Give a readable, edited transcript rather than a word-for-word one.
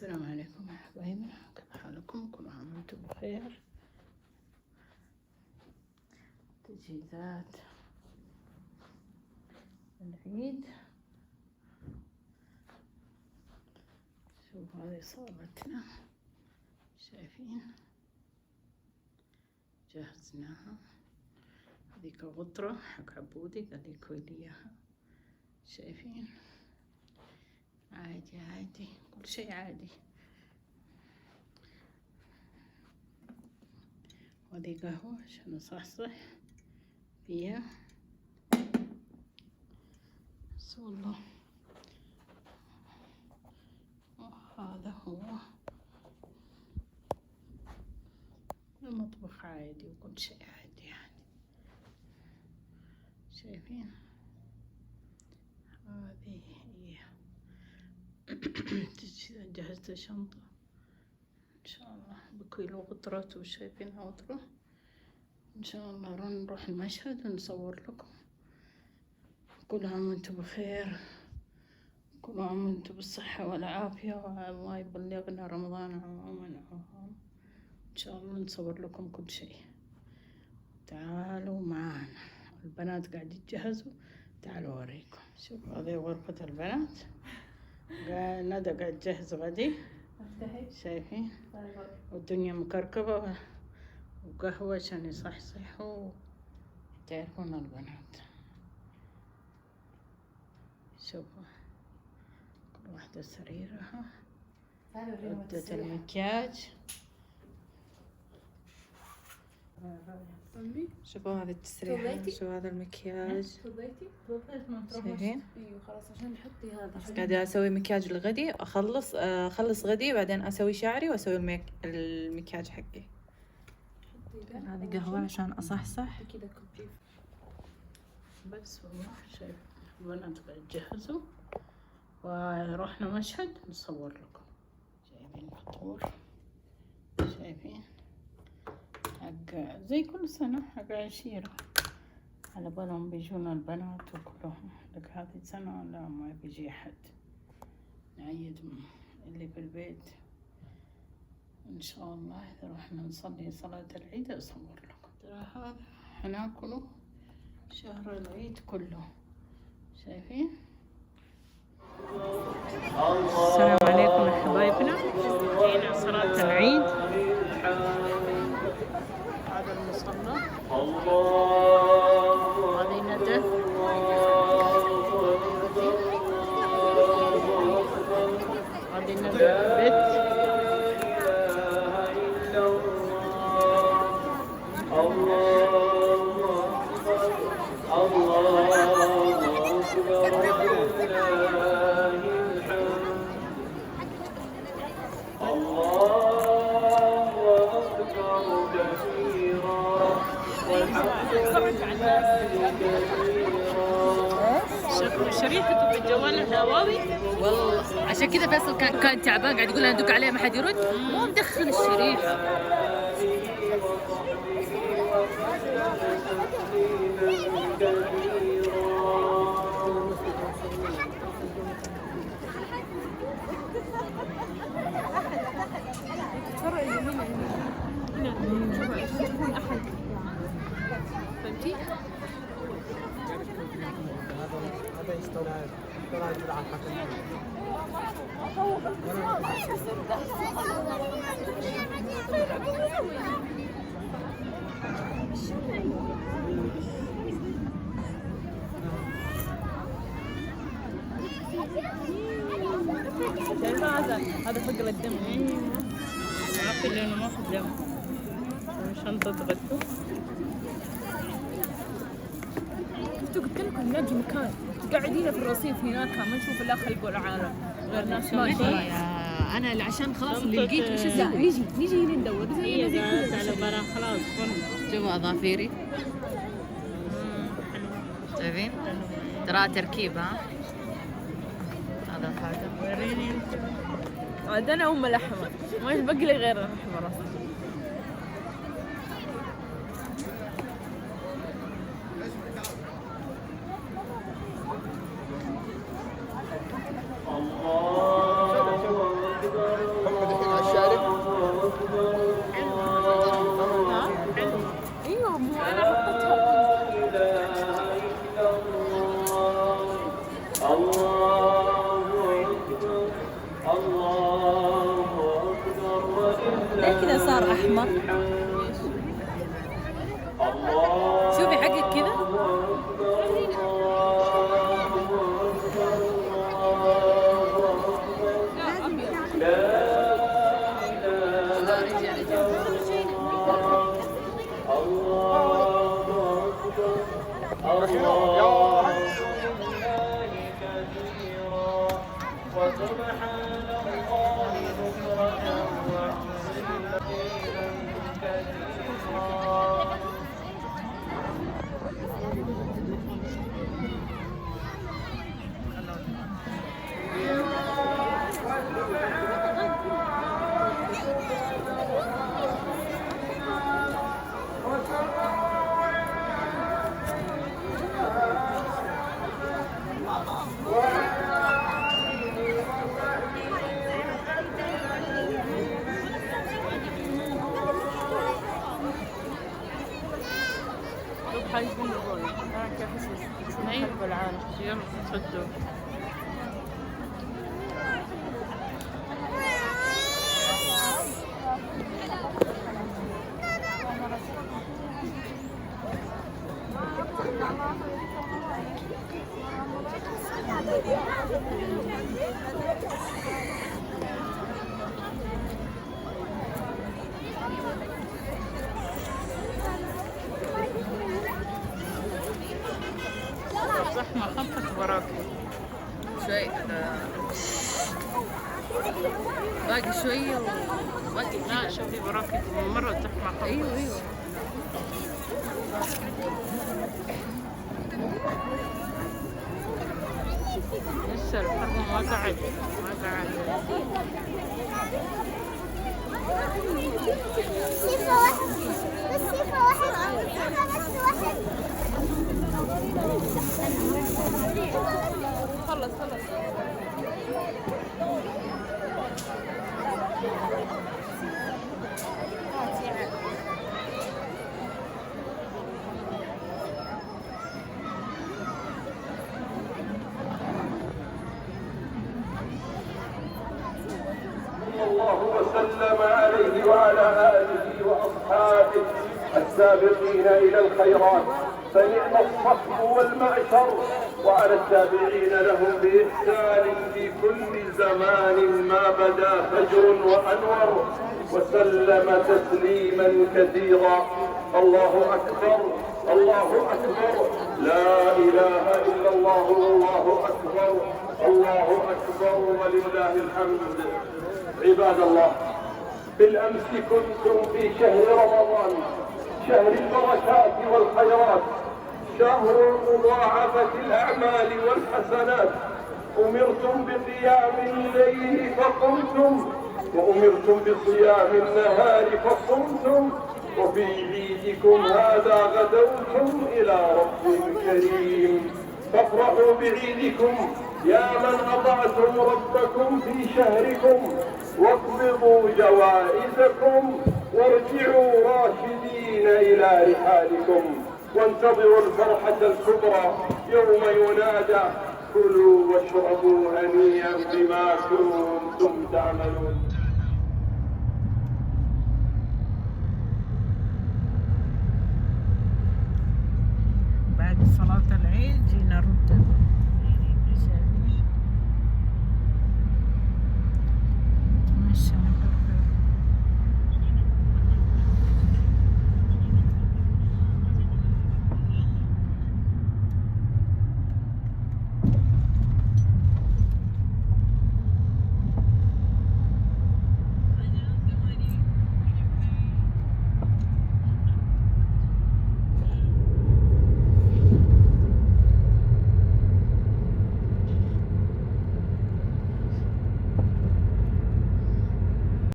السلام عليكم يا حبايبنا، كيف حالكم؟ كل عام وانتم بخير. تجهيزات العيد. شوفوا هذه صالتنا، شايفين جهزناها. هذيك غطرة حق عبودي قال لي كوي لي اياها، شايفين عادي عادي، كل شيء عادي. وهذه قهوة عشان أصحصح فيها. بس والله هذا هو المطبخ عادي وكل شيء عادي يعني. شايفين هذه هي. جهزت الشنطة إن شاء الله بكيلو غطرة، وشايفين غطرة. إن شاء الله راح نروح المشهد ونصور لكم. كل عام وانتم بخير، كل عام وانتم بالصحة والعافية، والله يبلغنا رمضان عموما. إن شاء الله نصور لكم كل شيء. تعالوا معانا، البنات قاعد يتجهزوا، تعالوا أوريكم. شوفوا هذه غرفة البنات، ندى قاعد تجهز غدي، شايفين؟ والدنيا مكركبة وقهوة عشان يصحصحوا. تعرفون البنات، شوفوا كل واحدة سريرها، عدة المكياج. شوفوا هذا التسريحة، شوفوا هذا المكياج. شايفين؟ ايوه خلاص عشان نحطي هذا. قاعدة اسوي مكياج لغدي، اخلص غدي بعدين اسوي شعري واسوي المكياج حقي. هذه قهوة عشان اصحصح كذا كوبي. بس والله شايف البنات قاعد يجهزوا، ورحنا مشهد نصور لكم. جايبين فطور، شايفين حق زي كل سنة حق عشيرة، على بالهم بيجونا البنات وكلهم. لك هذه السنة لا، ما بيجي أحد، نعيد اللي في البيت إن شاء الله. إذا رحنا نصلي صلاة العيد أصور لكم. ترى هذا حناكله شهر العيد كله، شايفين؟ السلام عليكم يا حبايبنا، جينا صلاة العيد. هذا المصلى، هذه ندى، هذه ندى البيت. شريحته بالجوال الهواوي والله عشان كذا فيصل كان تعبان قاعد يقول انا ادق عليه ما حد يرد، مو مدخل الشريحه. فهمتي؟ هذا يستوعب هذا فقر الدم. عارفين لانه ما في دم. شنطة غدو. قلت لكم نلاقي مكان قاعدين في الرصيف هناك، ما نشوف الا خلق العالم غير ناس ماشي. انا عشان خلاص اللي لقيت وش اسوي؟ نيجي هنا ندور بس هي قالت على برا خلاص. شوفوا اظافيري، شايفين؟ ترى تركيب. ها هذا الخاتم. وريني عاد انا الاحمر، ما يبقى لي غير الاحمر اصلا. الله أكبر. ليه كذا صار أحمر؟ شوفي حقك كذا. بالعالم يلا تصدق. زحمة خفت وراكي شوي باقي شوية وباقي. لا شوفي وراكي مرة زحمة خفت. ايوه لسه الحرب ما قعد. صفة واحد خلص الله وسلم عليه وعلى آله وأصحابه السابقين إلى الخيرات، فنعم الصحب والمعشر، وعلى التابعين لهم بإحسان في كل زمان ما بدا فجر وأنور، وسلم تسليما كثيرا. الله أكبر الله أكبر، لا إله إلا الله والله أكبر، الله أكبر ولله الحمد. عباد الله، بالأمس كنتم في شهر رمضان، شهر البركات والخيرات، شهر مضاعفة الأعمال والحسنات. أمرتم بقيام الليل فقمتم، وأمرتم بصيام النهار فصمتم، وفي عيدكم هذا غدوتم إلى رب كريم. فافرحوا بعيدكم يا من أطعتم ربكم في شهركم، واقبضوا جوائزكم وارجعوا راشدين إلى رحالكم، وانتظروا الفرحة الكبرى يوم ينادى كلوا واشربوا هنيئا بما كنتم تعملون.